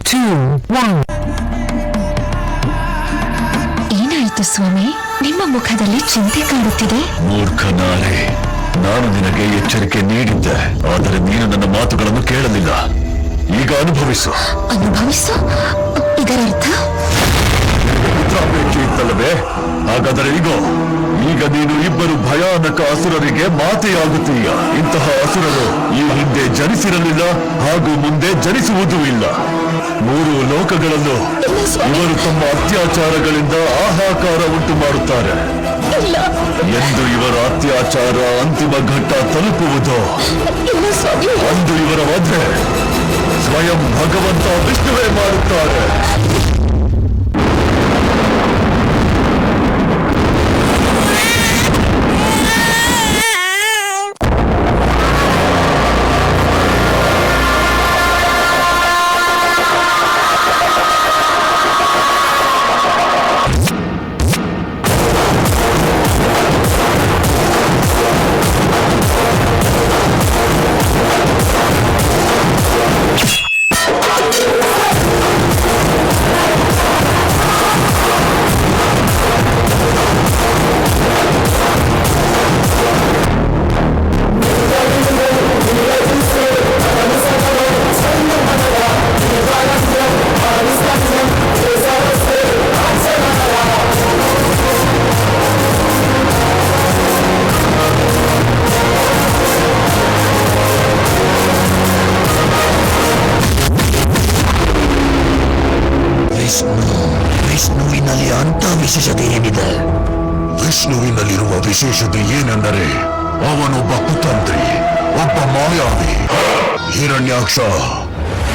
2, 1. ಏನಾಯಿತು ಸ್ವಾಮಿ, ನಿಮ್ಮ ಮುಖದಲ್ಲಿ ಚಿಂತೆ ಕಾಣುತ್ತಿದೆ. ಮೂರ್ಖ ನಾರೆ, ನಾನು ನಿನಗೆ ಎಚ್ಚರಿಕೆ ನೀಡಿದ್ದೆ, ಆದರೆ ನೀನು ನನ್ನ ಮಾತುಗಳನ್ನು ಕೇಳಲಿಲ್ಲ. ಈಗ ಅನುಭವಿಸು. ಅನುಭವಿಸು? ಇದರರ್ಥ ಪುತ್ರಾಪೇಕ್ಷೆ ಇತ್ತಲ್ಲವೇ? ಹಾಗಾದರೆ ಈಗ ನೀನು ಇಬ್ಬರು ಭಯಾನಕ ಅಸುರರಿಗೆ ಮಾತೆಯಾಗುತ್ತೀಯ. ಇಂತಹ ಅಸುರರು ಈ ಹಿಂದೆ ಜನಿಸಿರಲಿಲ್ಲ ಹಾಗೂ ಮುಂದೆ ಜನಿಸುವುದೂ ಇಲ್ಲ. 3 ಲೋಕಗಳನ್ನು ಇವರು ತಮ್ಮ ಅತ್ಯಾಚಾರಗಳಿಂದ ಹಾಹಾಕಾರ ಉಂಟು ಮಾಡುತ್ತಾರೆ. ಎಂದು ಇವರ ಅತ್ಯಾಚಾರ ಅಂತಿಮ ಘಟ್ಟ ತಲುಪುವುದೋ ಅಂದು ಇವರ ವಧೆ ಸ್ವಯಂ ಭಗವಂತ ವಿಷ್ಣುವೇ ಮಾಡುತ್ತಾರೆ. ವಿಷ್ಣುವಿನಲ್ಲಿ ಅಂತ ವಿಶೇಷತೆ ಏನಿದೆ? ವಿಷ್ಣುವಿನಲ್ಲಿರುವ ವಿಶೇಷತೆ ಏನೆಂದರೆ ಅವನೊಬ್ಬ ಕುತಂತ್ರಿ, ಒಬ್ಬ ಮಾಯಾವಿ. ಹಿರಣ್ಯಾಕ್ಷ,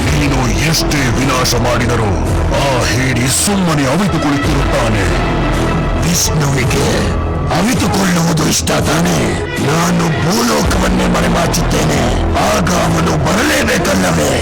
ನೀನು ಎಷ್ಟೇ ವಿನಾಶ ಮಾಡಿದರೂ ಆ ಹೇಡಿ ಸುಮ್ಮನೆ ಅವಿತು ಕುಳಿತಿರುತ್ತಾನೆ. ವಿಷ್ಣುವಿಗೆ ಅವಿತುಕೊಳ್ಳುವುದು ಇಷ್ಟ ತಾನೆ? ನಾನು ಭೂಲೋಕವನ್ನೇ ಮರೆಮಾಚುತ್ತೇನೆ, ಆಗ ಅವನು ಬರಲೇಬೇಕಲ್ಲವೇ?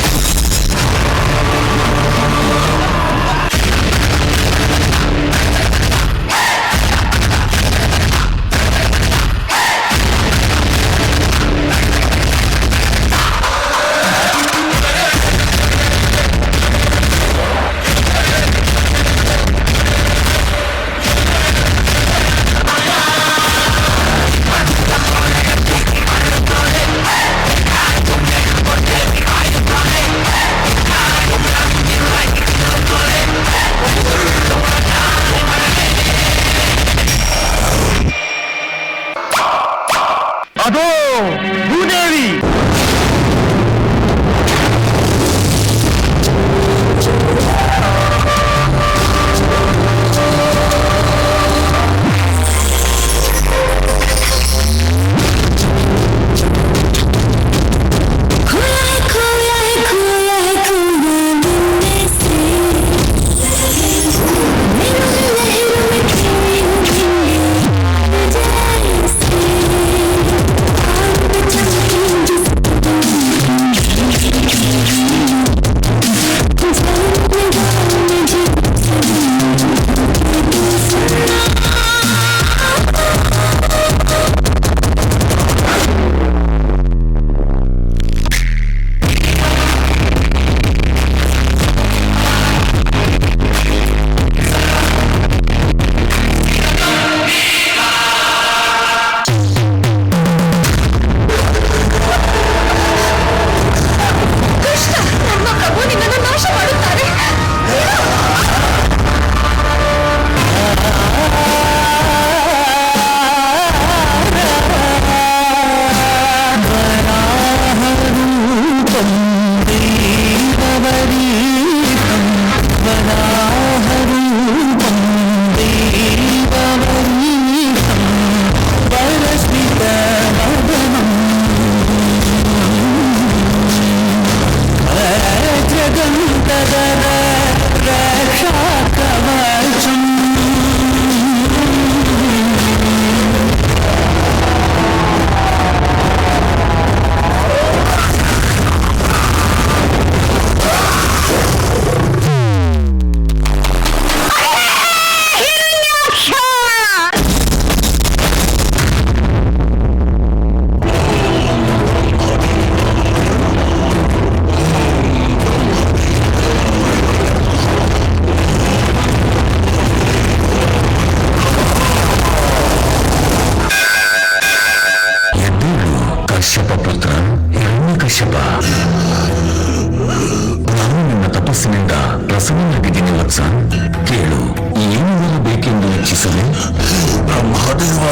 ಹಸುವಿನಾಗಿದ್ದೀನಿ ವತ್ಸ. ಕೇಳು, ಏನು ಬೇಕೆಂದು ಇಚ್ಛಿಸಲೇ? ಬ್ರಹ್ಮದೇವ,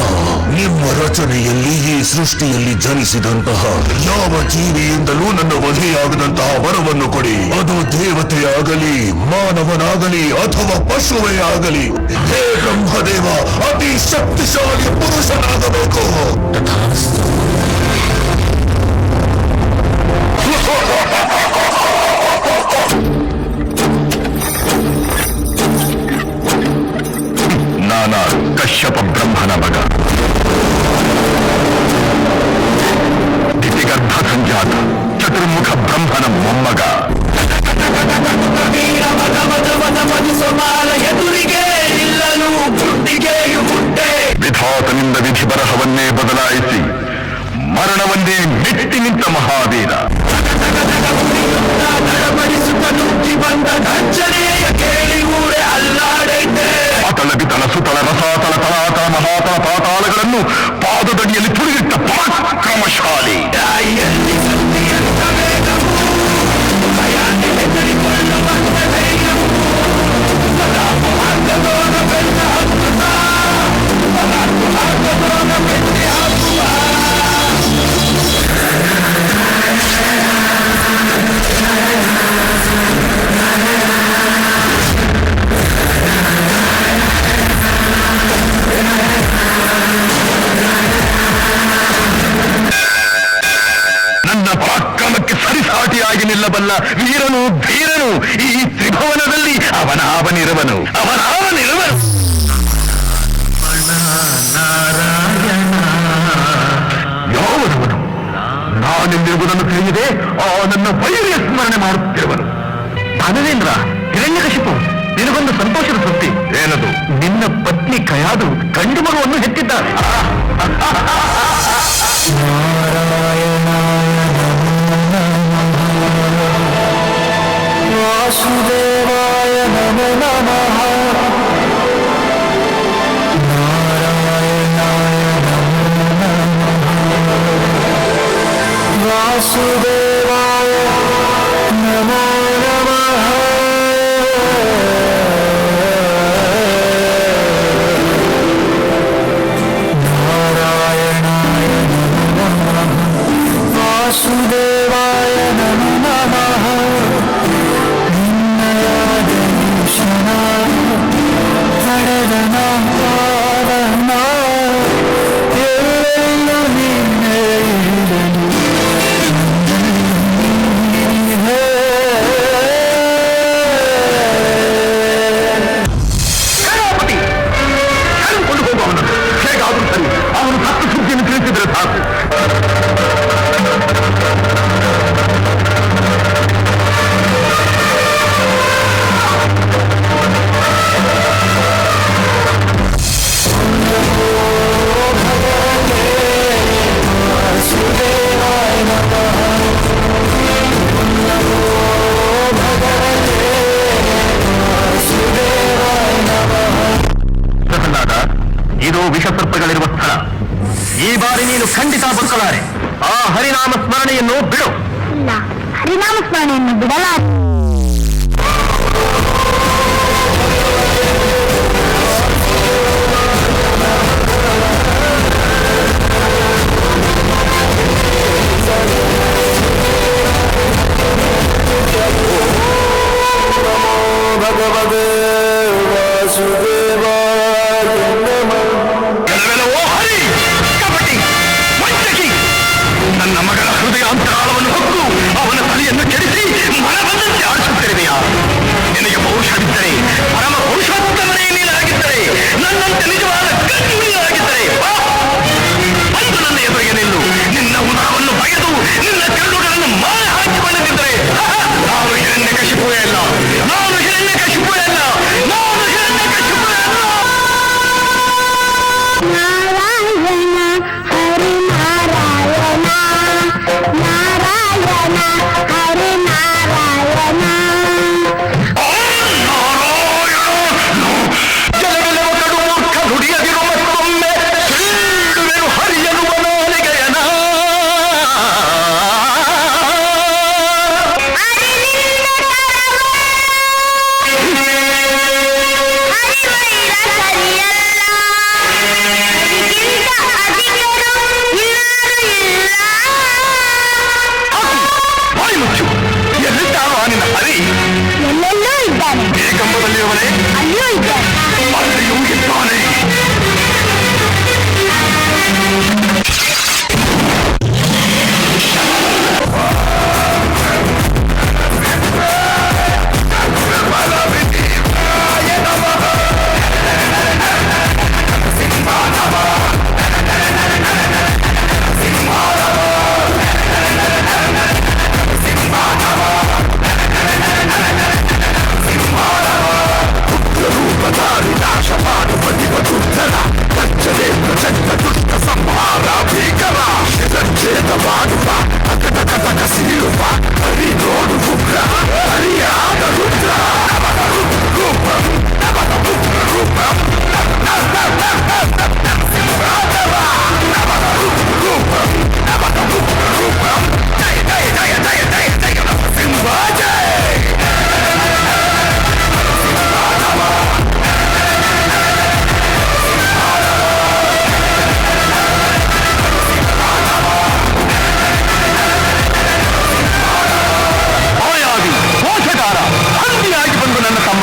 ನಿಮ್ಮ ರಚನೆಯಲ್ಲಿ ಈ ಸೃಷ್ಟಿಯಲ್ಲಿ ಜನಿಸಿದಂತಹ ಯಾವ ಜೀವಿಯಿಂದಲೂ ನನ್ನ ವಧೆಯಾಗದಂತಹ ವರವನ್ನು ಕೊಡಿ. ಅದು ದೇವತೆಯಾಗಲಿ, ಮಾನವನಾಗಲಿ, ಅಥವಾ ಪಶುವೇ ಆಗಲಿ. ಹೇ ಬ್ರಹ್ಮದೇವ, ಅತಿ ಶಕ್ತಿಶಾಲಿ ಪುರುಷನಾಗಬೇಕು. ನಾನ ಕಶ್ಯಪ ಬ್ರಹ್ಮನ ಮಗ, ದಿತಿಗರ್ಭ ಸಂಜಾತ ಚತುರ್ಮುಖ ಬ್ರಹ್ಮನ ಮೊಮ್ಮಗ. ವಿಧಾತನಿಂದ ವಿಧಿ ಬರಹವನ್ನೇ ಬದಲಾಯಿಸಿ ಮರಣವನ್ನೇ ಮೆಟ್ಟಿ ನಿಂತ ಮಹಾವೀರ. ಅತಳ ಬಿತಳ ಸುತಳ ರಸಾತಳ ತಳಾತಳ ಮಹಾತಳ ಪಾತಾಳಗಳನ್ನು ಪಾದದಡಿಯಲ್ಲಿ ತುಳಿದಿಟ್ಟ ಪರಾಕ್ರಮಶಾಲಿ. ಸರಿಸಾಟಿಯಾಗಿ ನಿಲ್ಲಬಲ್ಲ ವೀರನು ಧೀರನು ಈ ತ್ರಿಭುವನದಲ್ಲಿ ಅವನಾವನಿರುವನು. ಯಾವನವನು? ನಾನೆಂದಿರುವುದನ್ನು ತಿಳಿಯದೆ ಆ ನನ್ನ ವೈರಿಯ ಸ್ಮರಣೆ ಮಾಡುತ್ತಿರುವನು. ಧನವೇಂದ್ರ, ಹಿರಣ್ಯಕಶಿಪು, ನಿನಗೊಂದು ಸಂತೋಷದ ಸುದ್ದಿ. ಏನದು? ನಿನ್ನ ಪತ್ನಿ ಕಯಾದು ಗಂಡು ಮಗುವನ್ನು ಹೆತ್ತಿದ್ದಾಳೆ. ವಾಸುದೇವಾಯ ನಮೋ ನಮಃ. ನಾರಾಯಣಾಯ ನಮೋ ನಮಃ. ವಾಸುದೇವಾಯ ನಮೋ ನಮಃ. ನಾರಾಯಣಾಯ ನಮೋ ನಮಃ. ವಾಸುದೇವಾಯ ನಮೋ ನಮಃ. ಅವನು ಸತ್ತು ಸುದ್ದಿಯನ್ನು ತಿಳಿಸಿದ್ರೆ ಸಾಕು. ಇದು ವಿಷಸರ್ಪಗಳಿರುವ ಸ್ಥಳ. ಈ ಬಾರಿ ನೀನು ಖಂಡಿತ ಬದುಕಲಾರೆ. ಆ ಹರಿನಾಮ ಸ್ಮರಣೆಯನ್ನು ಬಿಡು. ಇಲ್ಲ, ಹರಿನಾಮ ಸ್ಮರಣೆಯನ್ನು ಬಿಡಲಾರೆ. ಭಗವದೇ ವಾಸುದೇವ. ನನ್ನ ಮಗಳ ಹೃದಯ ಅಂತರಾಳವನ್ನು ಹೊಕ್ಕು ಅವನ ತಲೆಯನ್ನು ಕೆಡಿಸಿ ಮನಬಂದಂತೆ ಆಡಿಸುತ್ತಿರುವೆಯಾ? ನಿನಗೆ ಪೌರುಷವಿದ್ದರೆ, ಪರಮ ಪುರುಷೋತ್ತಮನೇ ನೀನಾಗಿದ್ದರೆ, ನನ್ನಂತೆ ನಿಜವಾದ ಕಣ್ಣಿಯಾಗಿದ್ದರೆ ಅಂದು ನನ್ನ ಎದುರಿಗೆ ನಿಲ್ಲು. ನಿನ್ನ ಉದರವನ್ನು ಬಗೆದು ನಿನ್ನ ಕಣ್ಣುಗಳನ್ನು ಮಾಯ ಹಾಕಿಕೊಂಡಿದ್ದರೆ ನಾನು ಹಿರಣ್ಯಕಶಿಪುವೇ ಅಲ್ಲ.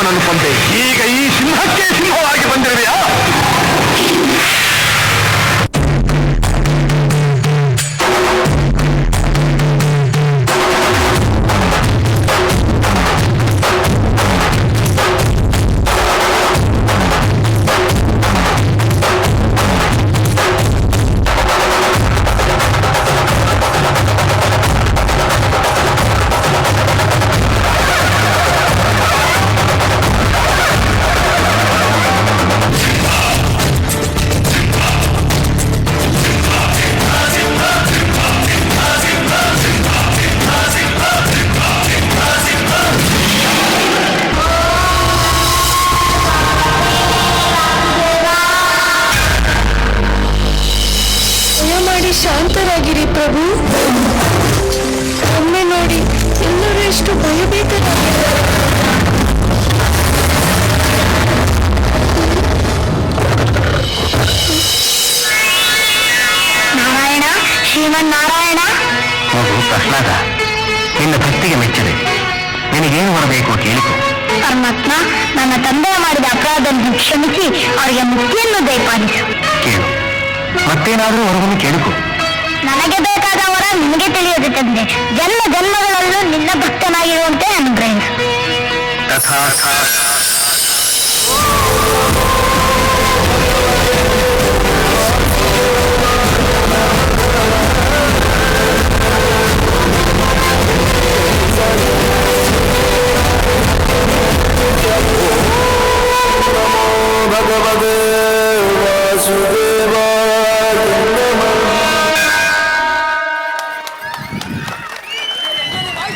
ರಾವಣನನ್ನು ಕೊಂದೆ. ಈಗ ಈ ಸಿಂಹಕ್ಕೆ ಸಿಂಹವಾಗಿ ಬಂದಿರುವೆಯಾ? ಶಾಂತರಾಗಿರಿ ಪ್ರಭು. ಒಮ್ಮೆ ನೋಡಿ, ಎಲ್ಲರೂ ಎಷ್ಟು ಭಯಭೀತರಾಗಿದ್ದಾರೆ. ನಾರಾಯಣ, ಶ್ರೀಮನ್ನಾರಾಯಣ. ಮಗು ಪ್ರಹ್ಲಾದ, ನಿನ್ನ ಭಕ್ತಿಗೆ ಮೆಚ್ಚಿದೆ. ನಿನಗೇನು ಮಾಡಬೇಕು ಕೇಳಿಕೊ. ಪರಮಾತ್ಮ, ನನ್ನ ತಂದೆ ಮಾಡಿದ ಅಪರಾಧವನ್ನು ಕ್ಷಮಿಸಿ ಅವರಿಗೆ ಮುಕ್ತಿಯನ್ನು ದಯಪಾಲಿಸು. ಕೇಳು, ಮತ್ತೇನಾದರೂ ಹೊರಗನ್ನು ಕೇಳಿಕೊ. ನನಗೆ ಬೇಕಾದ ವರ ನಿನಗೆ ತಿಳಿಯದೆ ತಂದೆ. ಜನ್ಮ ಜನ್ಮಗಳಲ್ಲೂ ನಿನ್ನ ಭಕ್ತನಾಗಿರುವಂತೆ ಅನುಗ್ರಹಿಸು. ತಥಾಸ್ತು. ಭಗವದೇ